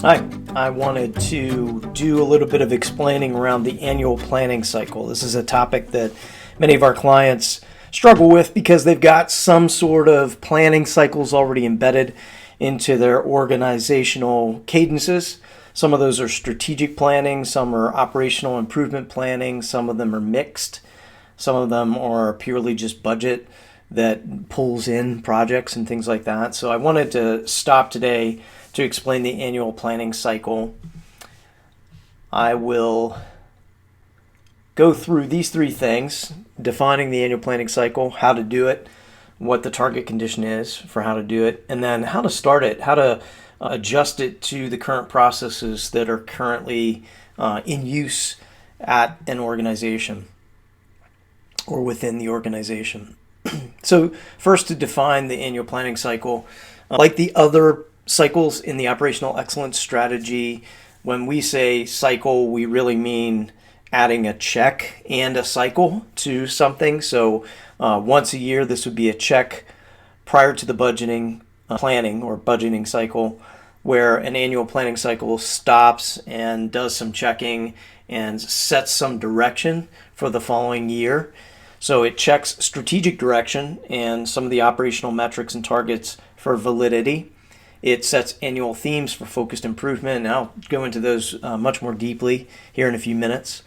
Hi, I wanted to do a little bit of explaining around the annual planning cycle. This is a topic that many of our clients struggle with because they've got some sort of planning cycles already embedded into their organizational cadences. Some of those are strategic planning, some are operational improvement planning, some of them are mixed, some of them are purely just budget that pulls in projects and things like that. So I wanted to stop today to explain the annual planning cycle. I will go through these three things: defining the annual planning cycle, how to do it, what the target condition is for how to do it, and then how to start it, how to adjust it to the current processes that are currently in use at an organization or within the organization. So first, to define the annual planning cycle, like the other cycles in the operational excellence strategy, when we say cycle, we really mean adding a check and a cycle to something. So once a year, this would be a check prior to the budgeting, planning or budgeting cycle, where an annual planning cycle stops and does some checking and sets some direction for the following year. So it checks strategic direction and some of the operational metrics and targets for validity. It sets annual themes for focused improvement, and I'll go into those much more deeply here in a few minutes.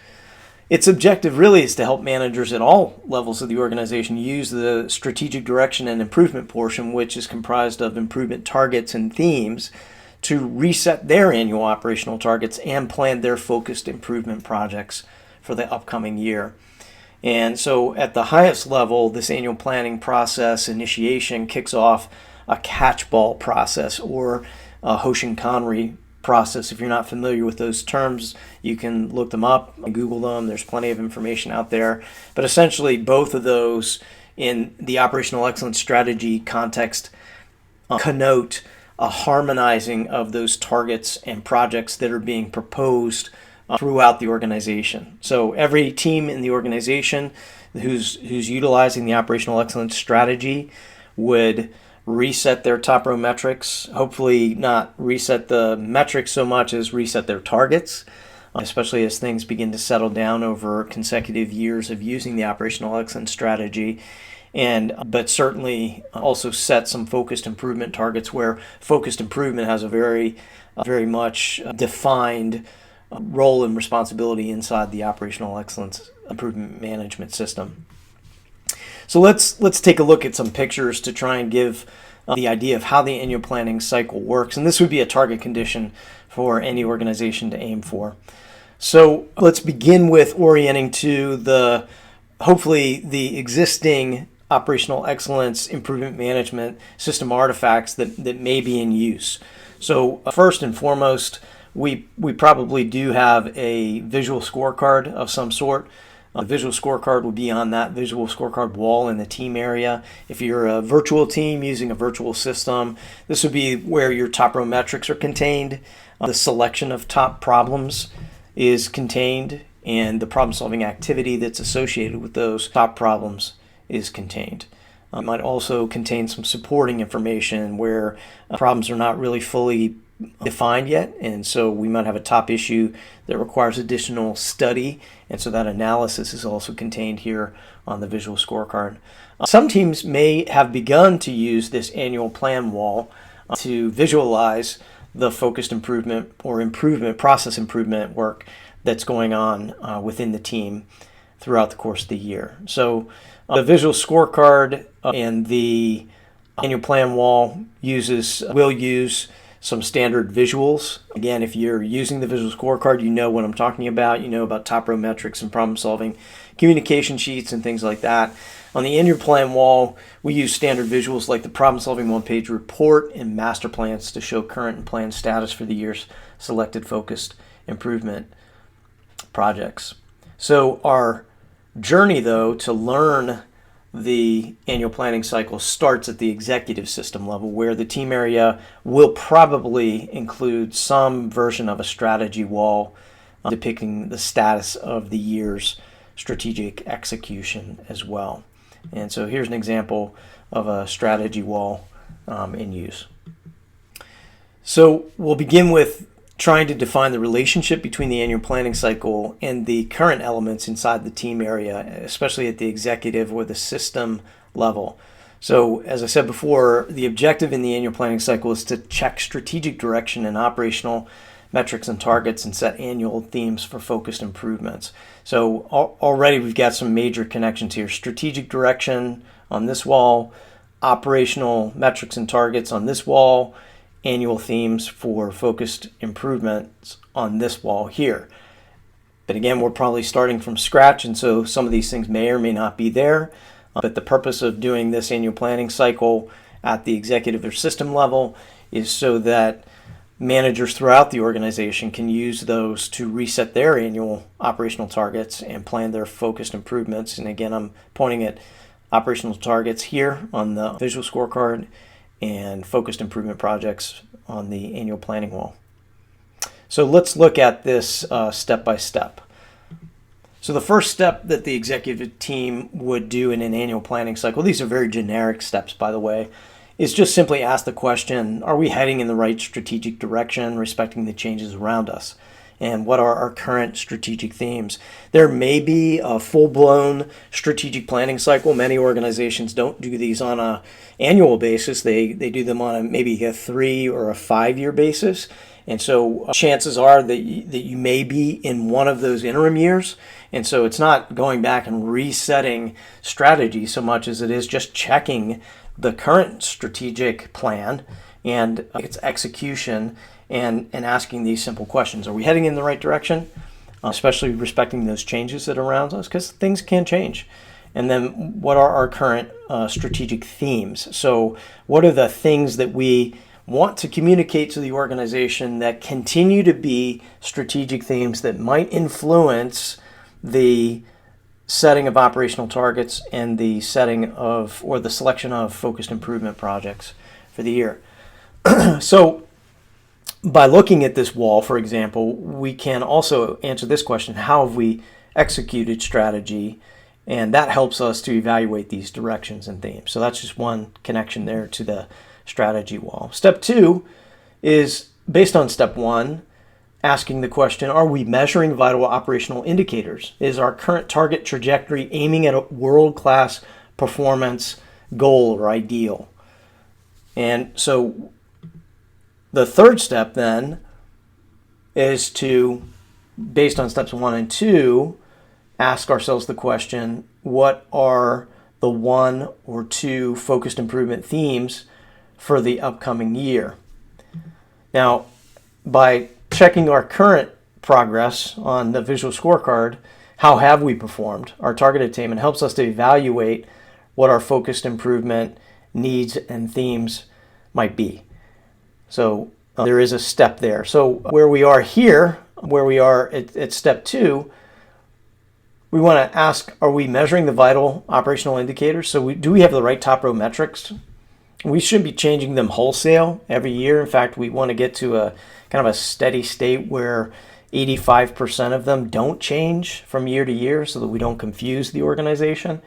Its objective really is to help managers at all levels of the organization use the strategic direction and improvement portion, which is comprised of improvement targets and themes, to reset their annual operational targets and plan their focused improvement projects for the upcoming year. And so at the highest level, this annual planning process initiation kicks off a catchball process or a Hoshin-Conry process. If you're not familiar with those terms, you can look them up and Google them. There's plenty of information out there. But essentially, both of those in the operational excellence strategy context connote a harmonizing of those targets and projects that are being proposed throughout the organization. So every team in the organization who's utilizing the operational excellence strategy would reset their top row metrics, hopefully not reset the metrics so much as reset their targets, especially as things begin to settle down over consecutive years of using the operational excellence strategy. But certainly also set some focused improvement targets where focused improvement has a very much defined role and responsibility inside the operational excellence improvement management system. So let's take a look at some pictures to try and give the idea of how the annual planning cycle works. And this would be a target condition for any organization to aim for. So let's begin with orienting to hopefully the existing operational excellence improvement management system artifacts that may be in use. So first and foremost, we probably do have a visual scorecard of some sort. The visual scorecard will be on that visual scorecard wall in the team area. If you're a virtual team using a virtual system, this would be where your top row metrics are contained. The selection of top problems is contained, and the problem-solving activity that's associated with those top problems is contained. It might also contain some supporting information where problems are not really fully defined yet, and so we might have a top issue that requires additional study, and so that analysis is also contained here on the visual scorecard. Some teams may have begun to use this annual plan wall to visualize the focused improvement or process improvement work that's going on within the team throughout the course of the year. So the visual scorecard and the annual plan wall will use some standard visuals. Again, if you're using the visual scorecard, you know what I'm talking about. You know about top row metrics and problem solving, communication sheets and things like that. On the annual plan wall, we use standard visuals like the problem solving one-page report and master plans to show current and planned status for the year's selected focused improvement projects. So our journey, though, to learn the annual planning cycle starts at the executive system level, where the team area will probably include some version of a strategy wall depicting the status of the year's strategic execution as well. And so here's an example of a strategy wall in use. So we'll begin with trying to define the relationship between the annual planning cycle and the current elements inside the team area, especially at the executive or the system level. So, as I said before, the objective in the annual planning cycle is to check strategic direction and operational metrics and targets and set annual themes for focused improvements. So already we've got some major connections here. Strategic direction on this wall, operational metrics and targets on this wall, annual themes for focused improvements on this wall here. But again, we're probably starting from scratch, and so some of these things may or may not be there. But the purpose of doing this annual planning cycle at the executive or system level is so that managers throughout the organization can use those to reset their annual operational targets and plan their focused improvements. And again, I'm pointing at operational targets here on the visual scorecard and focused improvement projects on the annual planning wall. So let's look at this step by step. So the first step that the executive team would do in an annual planning cycle, these are very generic steps, by the way, is just simply ask the question, are we heading in the right strategic direction, respecting the changes around us? And what are our current strategic themes? There may be a full-blown strategic planning cycle. Many organizations don't do these on an annual basis. They do them on maybe a 3 or a 5-year basis. And so chances are that you may be in one of those interim years. And so it's not going back and resetting strategy so much as it is just checking the current strategic plan and its execution and asking these simple questions. Are we heading in the right direction? Especially respecting those changes that are around us, because things can change. And then what are our current strategic themes? So what are the things that we want to communicate to the organization that continue to be strategic themes that might influence the setting of operational targets and the setting of, or the selection of, focused improvement projects for the year? So by looking at this wall, for example, we can also answer this question: how have we executed strategy? And that helps us to evaluate these directions and themes. So that's just one connection there to the strategy wall. Step 2 is based on step 1, asking the question, are we measuring vital operational indicators? Is our current target trajectory aiming at a world-class performance goal or ideal? And so the third step then is to, based on steps 1 and 2, ask ourselves the question, what are the 1 or 2 focused improvement themes for the upcoming year? Now, by checking our current progress on the visual scorecard, how have we performed? Our target attainment helps us to evaluate what our focused improvement needs and themes might be. So there is a step there. So where we are here, where we are at step 2, we want to ask, are we measuring the vital operational indicators? So do we have the right top row metrics? We shouldn't be changing them wholesale every year. In fact, we want to get to a kind of a steady state where 85% of them don't change from year to year so that we don't confuse the organization.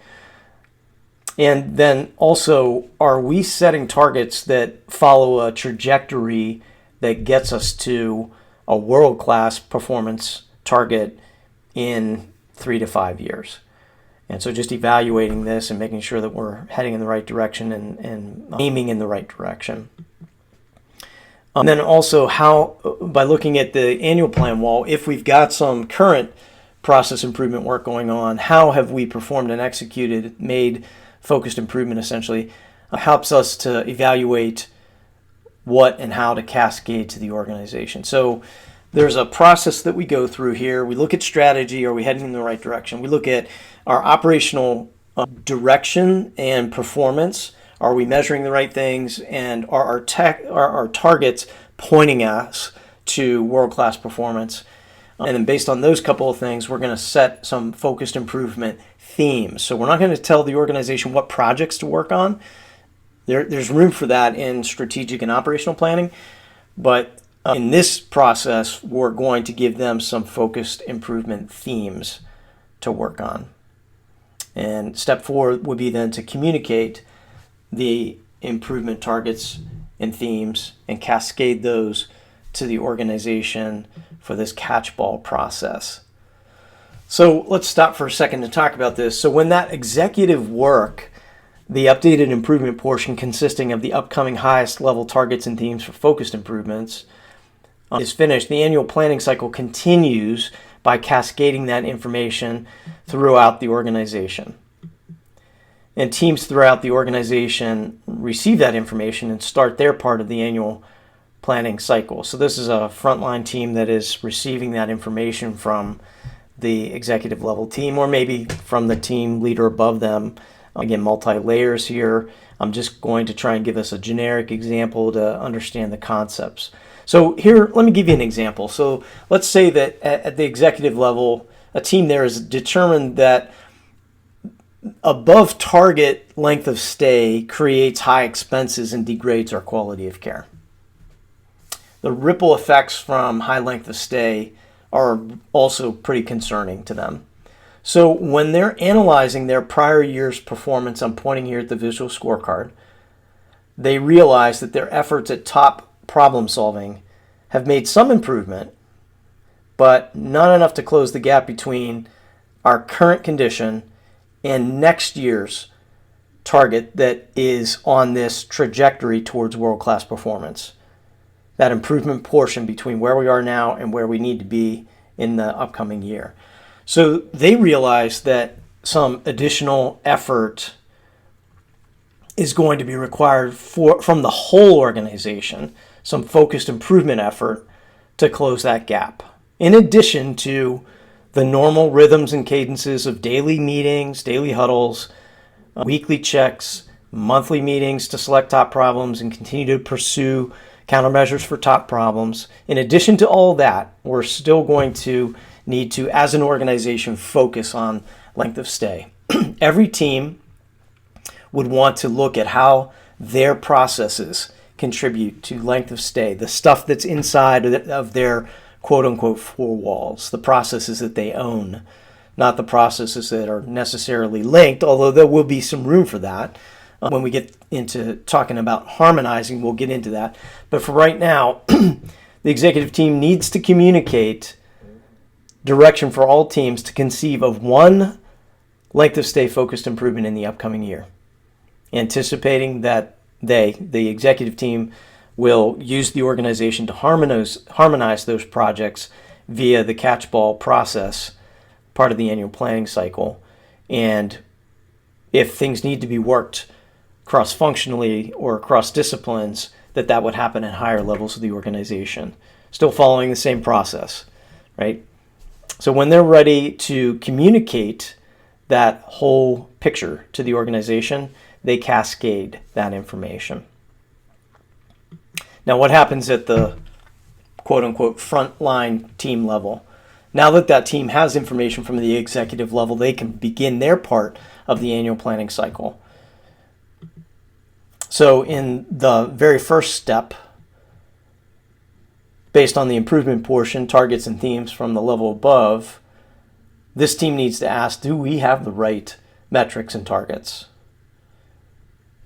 And then also, are we setting targets that follow a trajectory that gets us to a world-class performance target in 3 to 5 years? And so just evaluating this and making sure that we're heading in the right direction and aiming in the right direction. And then also by looking at the annual plan wall, if we've got some current process improvement work going on, how have we performed and executed, made focused improvement essentially, helps us to evaluate what and how to cascade to the organization. So there's a process that we go through here. We look at strategy. Are we heading in the right direction? We look at our operational direction and performance. Are we measuring the right things? And are our targets pointing us to world-class performance? And then based on those couple of things, we're going to set some focused improvement themes. So we're not going to tell the organization what projects to work on. There's room for that in strategic and operational planning. But in this process, we're going to give them some focused improvement themes to work on. And step 4 would be then to communicate the improvement targets and themes and cascade those to the organization for this catch-ball process. So let's stop for a second to talk about this. So when that executive work, the updated improvement portion consisting of the upcoming highest level targets and themes for focused improvements is finished, the annual planning cycle continues by cascading that information throughout the organization. And teams throughout the organization receive that information and start their part of the annual planning cycle. So this is a frontline team that is receiving that information from the executive level team, or maybe from the team leader above them. Again, multi-layers here. I'm just going to try and give us a generic example to understand the concepts. So here, let me give you an example. So let's say that at the executive level, a team there has determined that above target length of stay creates high expenses and degrades our quality of care. The ripple effects from high length of stay are also pretty concerning to them. So when they're analyzing their prior year's performance, I'm pointing here at the visual scorecard, they realize that their efforts at top problem solving have made some improvement, but not enough to close the gap between our current condition and next year's target that is on this trajectory towards world-class performance. That improvement portion between where we are now and where we need to be in the upcoming year. So they realize that some additional effort is going to be required from the whole organization, some focused improvement effort to close that gap. In addition to the normal rhythms and cadences of daily meetings, daily huddles, weekly checks, monthly meetings to select top problems and continue to pursue countermeasures for top problems. In addition to all that, we're still going to need to, as an organization, focus on length of stay. Every team would want to look at how their processes contribute to length of stay, the stuff that's inside of their quote-unquote four walls, the processes that they own, not the processes that are necessarily linked, although there will be some room for that. When we get into talking about harmonizing, we'll get into that. But for right now, the executive team needs to communicate direction for all teams to conceive of one length of stay focused improvement in the upcoming year, anticipating that the executive team, will use the organization to harmonize those projects via the catch-ball process, part of the annual planning cycle. And if things need to be worked cross-functionally or across disciplines, that would happen at higher levels of the organization, still following the same process, right? So when they're ready to communicate that whole picture to the organization, they cascade that information. Now, what happens at the quote-unquote frontline team level? Now that team has information from the executive level, they can begin their part of the annual planning cycle. So in the very first step, based on the improvement portion, targets and themes from the level above, this team needs to ask, do we have the right metrics and targets?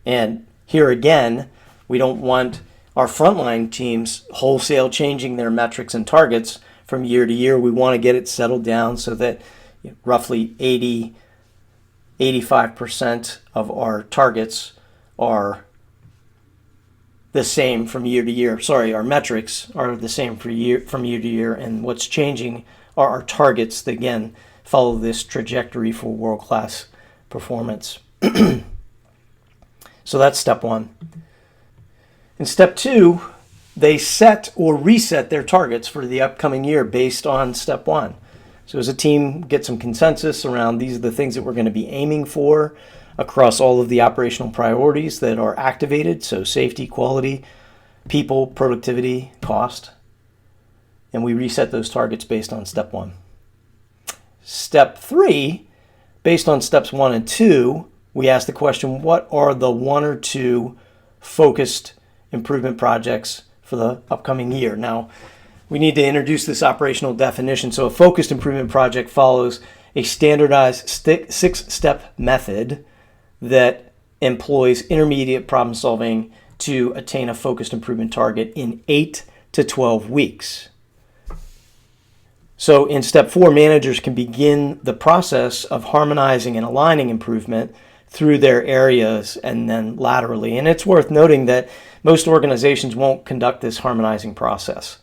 And here again, we don't want our frontline teams wholesale changing their metrics and targets from year to year. We want to get it settled down so that roughly 85% of our targets are the same from year to year. Our metrics are the same from year to year, and what's changing are our targets that, again, follow this trajectory for world-class performance. So that's step one. In step two, they set or reset their targets for the upcoming year based on step one. So as a team, get some consensus around these are the things that we're going to be aiming for across all of the operational priorities that are activated. So safety, quality, people, productivity, cost. And we reset those targets based on step one. Step three, based on steps 1 and 2, we ask the question, what are the 1 or 2 focused improvement projects for the upcoming year? Now, we need to introduce this operational definition. So a focused improvement project follows a standardized 6-step method that employs intermediate problem solving to attain a focused improvement target in 8 to 12 weeks. So in step 4, managers can begin the process of harmonizing and aligning improvement through their areas and then laterally. And it's worth noting that most organizations won't conduct this harmonizing process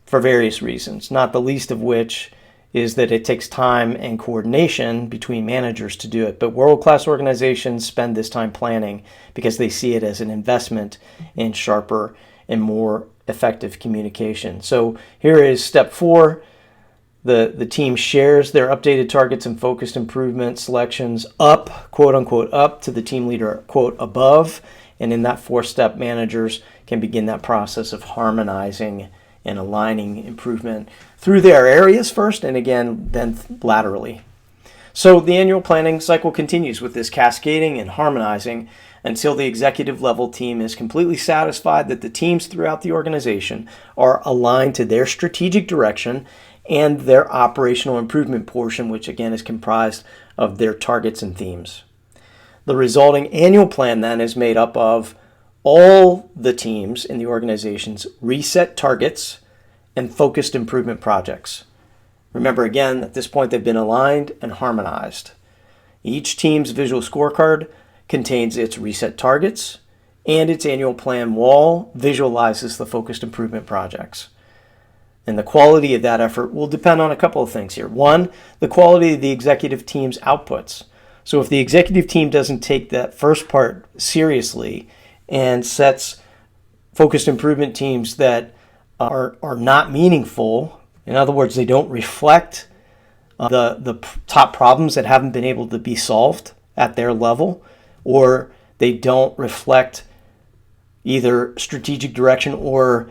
for various reasons, not the least of which is that it takes time and coordination between managers to do it. But world-class organizations spend this time planning because they see it as an investment in sharper and more effective communication. So here is step 4. The team shares their updated targets and focused improvement selections up, quote unquote, up to the team leader, quote, above. And in that 4-step, managers can begin that process of harmonizing and aligning improvement through their areas first, and again, then laterally. So the annual planning cycle continues with this cascading and harmonizing until the executive level team is completely satisfied that the teams throughout the organization are aligned to their strategic direction and their operational improvement portion, which again is comprised of their targets and themes. The resulting annual plan then is made up of all the teams in the organization's reset targets and focused improvement projects. Remember again, at this point they've been aligned and harmonized. Each team's visual scorecard contains its reset targets, and its annual plan wall visualizes the focused improvement projects. And the quality of that effort will depend on a couple of things here. One, the quality of the executive team's outputs. So if the executive team doesn't take that first part seriously and sets focused improvement teams that are not meaningful, in other words, they don't reflect the top problems that haven't been able to be solved at their level, or they don't reflect either strategic direction or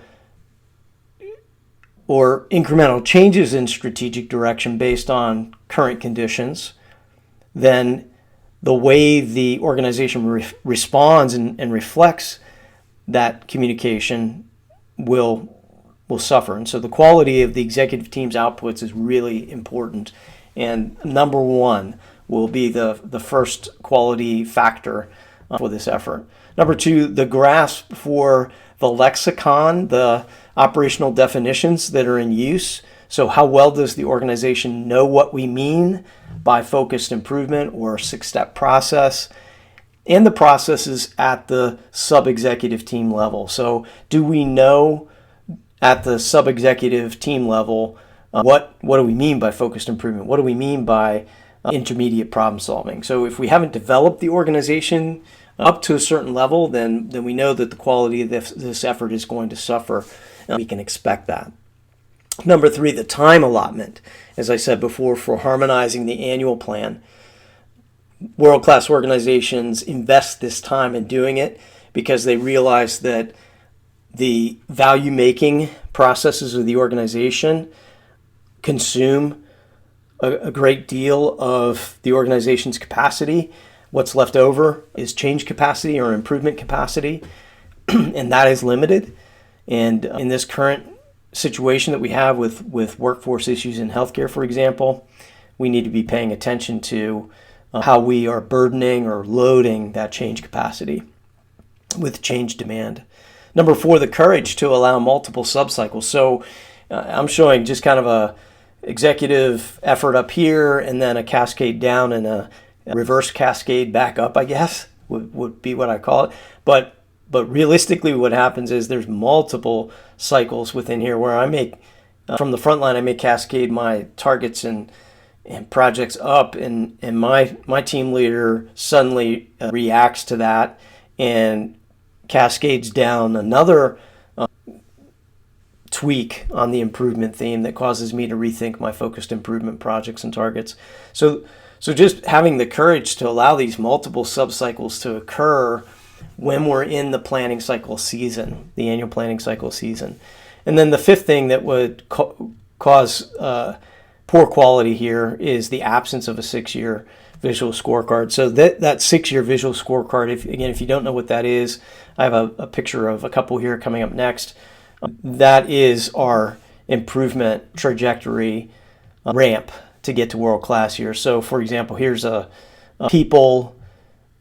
incremental changes in strategic direction based on current conditions, then the way the organization responds and reflects that communication will suffer. And so the quality of the executive team's outputs is really important. And number 1 will be the first quality factor for this effort. Number 2, the grasp for the lexicon, the operational definitions that are in use. So how well does the organization know what we mean by focused improvement or 6-step process, and the processes at the sub-executive team level. So do we know at the sub-executive team level what do we mean by focused improvement? What do we mean by intermediate problem solving? So if we haven't developed the organization up to a certain level, then we know that the quality of this effort is going to suffer, and we can expect that. Number 3, the time allotment. As I said before, for harmonizing the annual plan, world-class organizations invest this time in doing it because they realize that the value-making processes of the organization consume a great deal of the organization's capacity. What's left over is change capacity or improvement capacity, and that is limited. And in this current situation that we have with workforce issues in healthcare, for example, we need to be paying attention to how we are burdening or loading that change capacity with change demand. Number 4, the courage to allow multiple sub-cycles. So I'm showing just kind of a executive effort up here and then a cascade down and a reverse cascade back up, I guess, would be what I call it. But realistically what happens is there's multiple cycles within here where I make, from the front line, I may cascade my targets and projects up, and my team leader suddenly reacts to that and cascades down another tweak on the improvement theme that causes me to rethink my focused improvement projects and targets. So just having the courage to allow these multiple sub-cycles to occur when we're in the planning cycle season, the annual planning cycle season. And then the 5th thing that would cause poor quality here is the absence of a 6-year visual scorecard. So that 6-year visual scorecard, if you don't know what that is, I have a picture of a couple here coming up next. That is our improvement trajectory ramp to get to world class here. So for example, here's a people,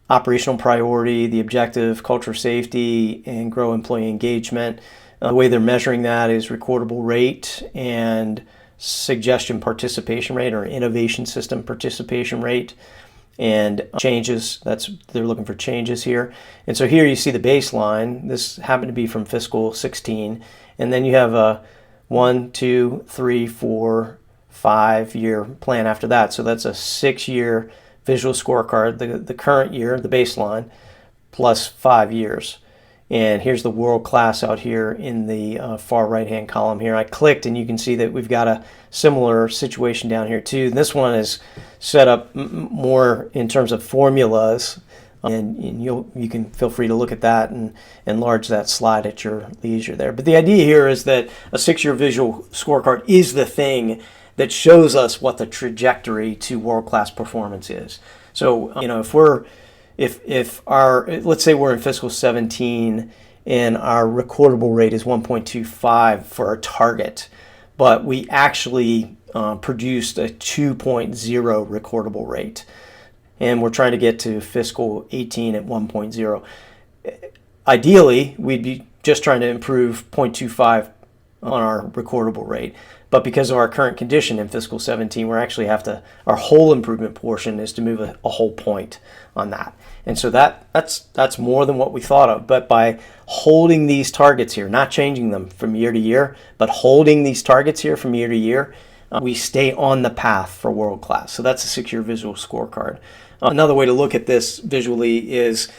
operational priority, the objective, culture, safety, and grow employee engagement. The way they're measuring that is recordable rate and suggestion participation rate, or innovation system participation rate, and changes. They're looking for changes here. And so here you see the baseline. This happened to be from fiscal 16. And then you have a 1, 2, 3, 4, 5-year plan after that. So that's a 6-year visual scorecard, the current year, the baseline, plus 5 years. And here's the world class out here in the far right-hand column here. I clicked and you can see that we've got a similar situation down here too. This one is set up more in terms of formulas, and you can feel free to look at that and enlarge that slide at your leisure there. But the idea here is that a 6-year visual scorecard is the thing that shows us what the trajectory to world-class performance is. So, if let's say we're in fiscal 17 and our recordable rate is 1.25 for our target, but we actually produced a 2.0 recordable rate, and we're trying to get to fiscal 18 at 1.0. Ideally, we'd be just trying to improve 0.25 on our recordable rate. But because of our current condition in fiscal 17, we're actually our whole improvement portion is to move a whole point on that. And so that's more than what we thought of. But by holding these targets here, not changing them from year to year, but holding these targets here from year to year, we stay on the path for world class. So that's a 6-year visual scorecard. Another way to look at this visually is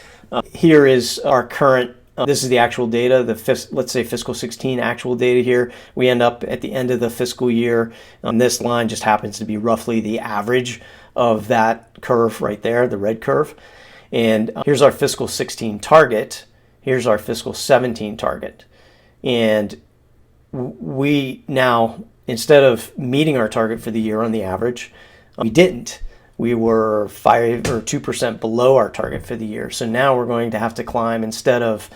here is our current. This is the actual data, let's say fiscal 16 actual data here. We end up at the end of the fiscal year. This line just happens to be roughly the average of that curve right there, the red curve. And here's our fiscal 16 target. Here's our fiscal 17 target. And we now, instead of meeting our target for the year on the average, we didn't. We were 5 or 2% below our target for the year. So now we're going to have to climb, instead of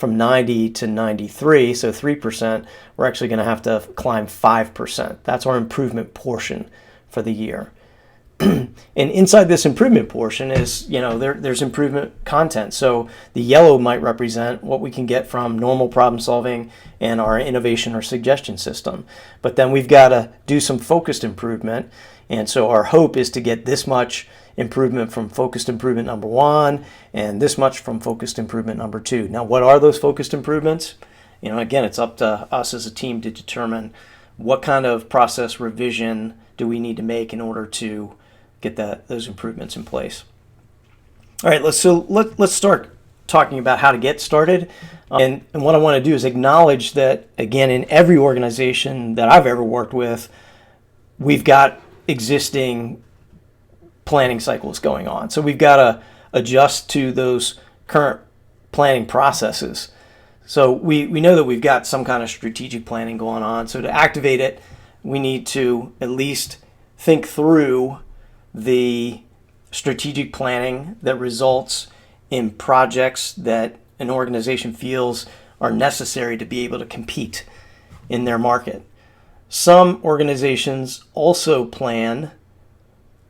from 90 to 93, so 3%, we're actually going to have to climb 5%. That's our improvement portion for the year. And inside this improvement portion is, there's improvement content. So the yellow might represent what we can get from normal problem solving and our innovation or suggestion system. But then we've got to do some focused improvement. And so our hope is to get this much improvement from focused improvement number 1 and this much from focused improvement number 2. Now, what are those focused improvements? Again, it's up to us as a team to determine what kind of process revision do we need to make in order to get those improvements in place. All right, let's start talking about how to get started. And what I want to do is acknowledge that, again, in every organization that I've ever worked with, we've got existing planning cycles going on. So we've got to adjust to those current planning processes. So we know that we've got some kind of strategic planning going on. So to activate it, we need to at least think through the strategic planning that results in projects that an organization feels are necessary to be able to compete in their market. Some organizations also plan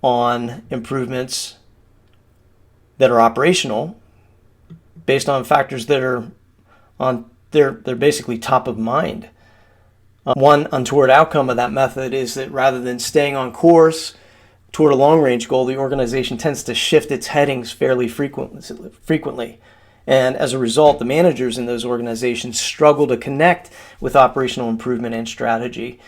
on improvements that are operational based on factors that are they're basically top of mind. One untoward outcome of that method is that rather than staying on course toward a long-range goal, the organization tends to shift its headings fairly frequently. And as a result, the managers in those organizations struggle to connect with operational improvement and strategy.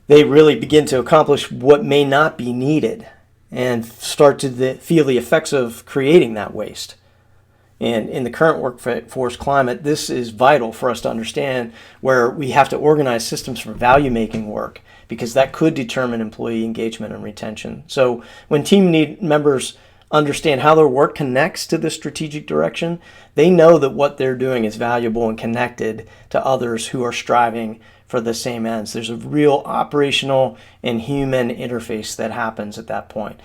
They really begin to accomplish what may not be needed and start to feel the effects of creating that waste. And in the current workforce climate, this is vital for us to understand, where we have to organize systems for value-making work, because that could determine employee engagement and retention. So when team members understand how their work connects to the strategic direction, they know that what they're doing is valuable and connected to others who are striving for the same ends. There's a real operational and human interface that happens at that point.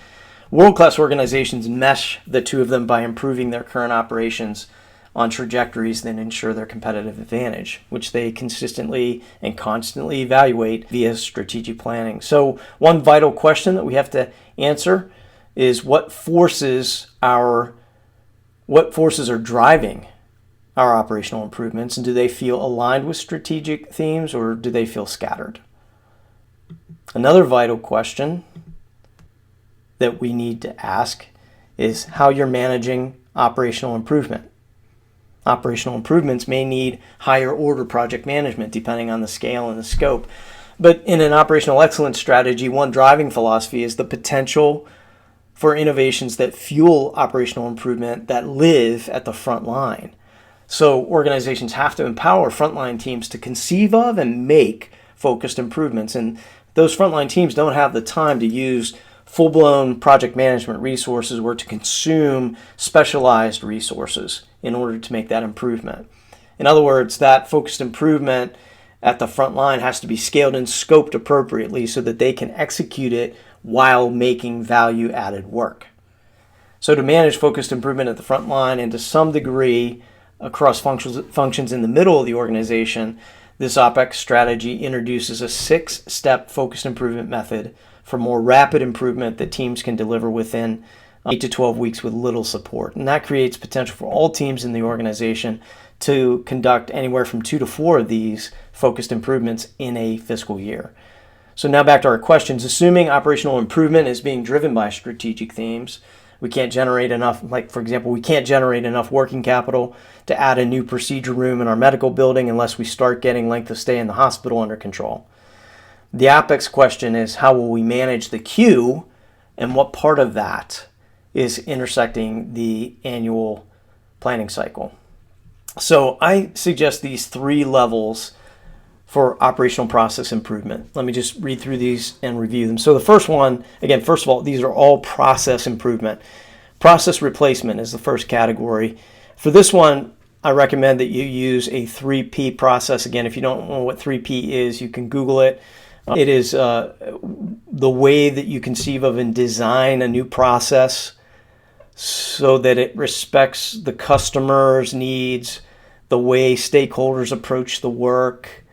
World-class organizations mesh the two of them by improving their current operations on trajectories that ensure their competitive advantage, which they consistently and constantly evaluate via strategic planning. So one vital question that we have to answer is what forces are driving our operational improvements, and do they feel aligned with strategic themes, or do they feel scattered? Another vital question that we need to ask is how you're managing operational improvement. Operational improvements may need higher order project management depending on the scale and the scope. But in an operational excellence strategy, one driving philosophy is the potential for innovations that fuel operational improvement that live at the front line. So organizations have to empower frontline teams to conceive of and make focused improvements. And those frontline teams don't have the time to use full-blown project management resources or to consume specialized resources in order to make that improvement. In other words, that focused improvement at the front line has to be scaled and scoped appropriately so that they can execute it while making value-added work. So to manage focused improvement at the front line and to some degree across functions in the middle of the organization, this OpEx strategy introduces a 6-step focused improvement method for more rapid improvement that teams can deliver within 8 to 12 weeks with little support. And that creates potential for all teams in the organization to conduct anywhere from 2 to 4 of these focused improvements in a fiscal year. So now back to our questions. Assuming operational improvement is being driven by strategic themes, we can't generate enough, like for example, we can't generate enough working capital to add a new procedure room in our medical building unless we start getting length of stay in the hospital under control. The OpEx question is, how will we manage the queue, and what part of that is intersecting the annual planning cycle? So I suggest these 3 levels for operational process improvement. Let me just read through these and review them. So the first one, again, first of all, these are all process improvement. Process replacement is the first category. For this one, I recommend that you use a 3P process. Again, if you don't know what 3P is, you can Google it. It is the way that you conceive of and design a new process so that it respects the customer's needs, the way stakeholders approach the work,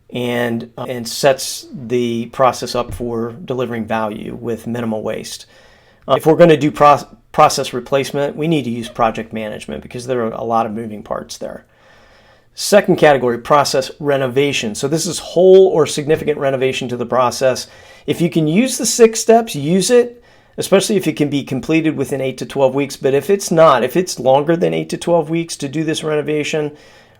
and sets the process up for delivering value with minimal waste. If we're going to do process replacement, we need to use project management because there are a lot of moving parts there. Second category, process renovation. So this is whole or significant renovation to the process. If you can use the 6 steps, use it, especially if it can be completed within 8 to 12 weeks. But if it's not, if it's longer than 8 to 12 weeks to do this renovation,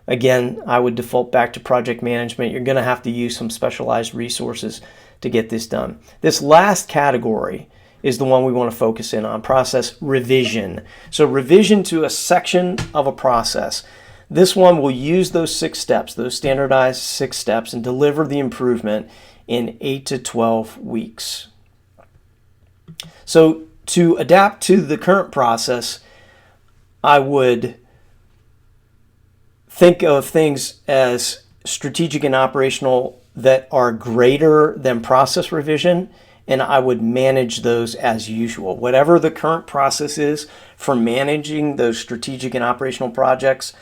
again, I would default back to project management. You're going to have to use some specialized resources to get this done. This last category is the one we want to focus in on, process revision. So revision to a section of a process. This one will use those 6 steps, those standardized 6 steps, and deliver the improvement in 8 to 12 weeks. So to adapt to the current process, I would think of things as strategic and operational that are greater than process revision, and I would manage those as usual. Whatever the current process is for managing those strategic and operational projects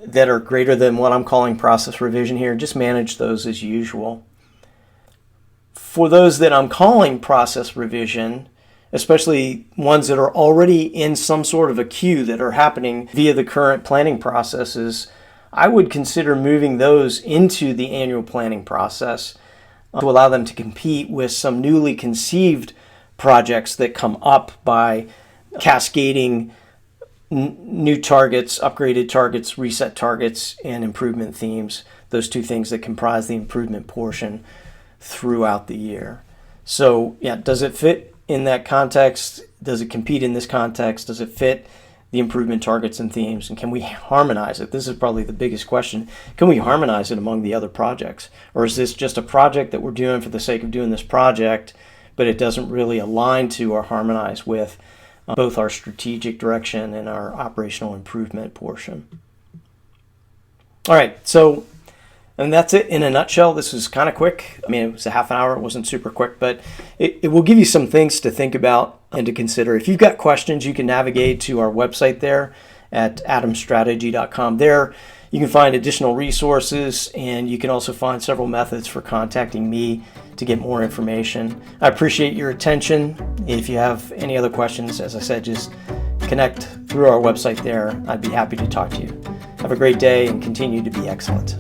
that are greater than what I'm calling process revision here, just manage those as usual. For those that I'm calling process revision, especially ones that are already in some sort of a queue that are happening via the current planning processes, I would consider moving those into the annual planning process to allow them to compete with some newly conceived projects that come up by cascading new targets, upgraded targets, reset targets, and improvement themes, those 2 things that comprise the improvement portion throughout the year. So yeah, does it fit in that context? Does it compete in this context? Does it fit the improvement targets and themes? And can we harmonize it? This is probably the biggest question. Can we harmonize it among the other projects? Or is this just a project that we're doing for the sake of doing this project, but it doesn't really align to or harmonize with both our strategic direction and our operational improvement portion? All right, so, and that's it in a nutshell. This was kind of quick. I mean, it was a half an hour. It wasn't super quick, but it will give you some things to think about and to consider. If you've got questions, you can navigate to our website there at adamstrategy.com. There you can find additional resources, and you can also find several methods for contacting me to get more information. I appreciate your attention. If you have any other questions, as I said, just connect through our website there. I'd be happy to talk to you. Have a great day and continue to be excellent.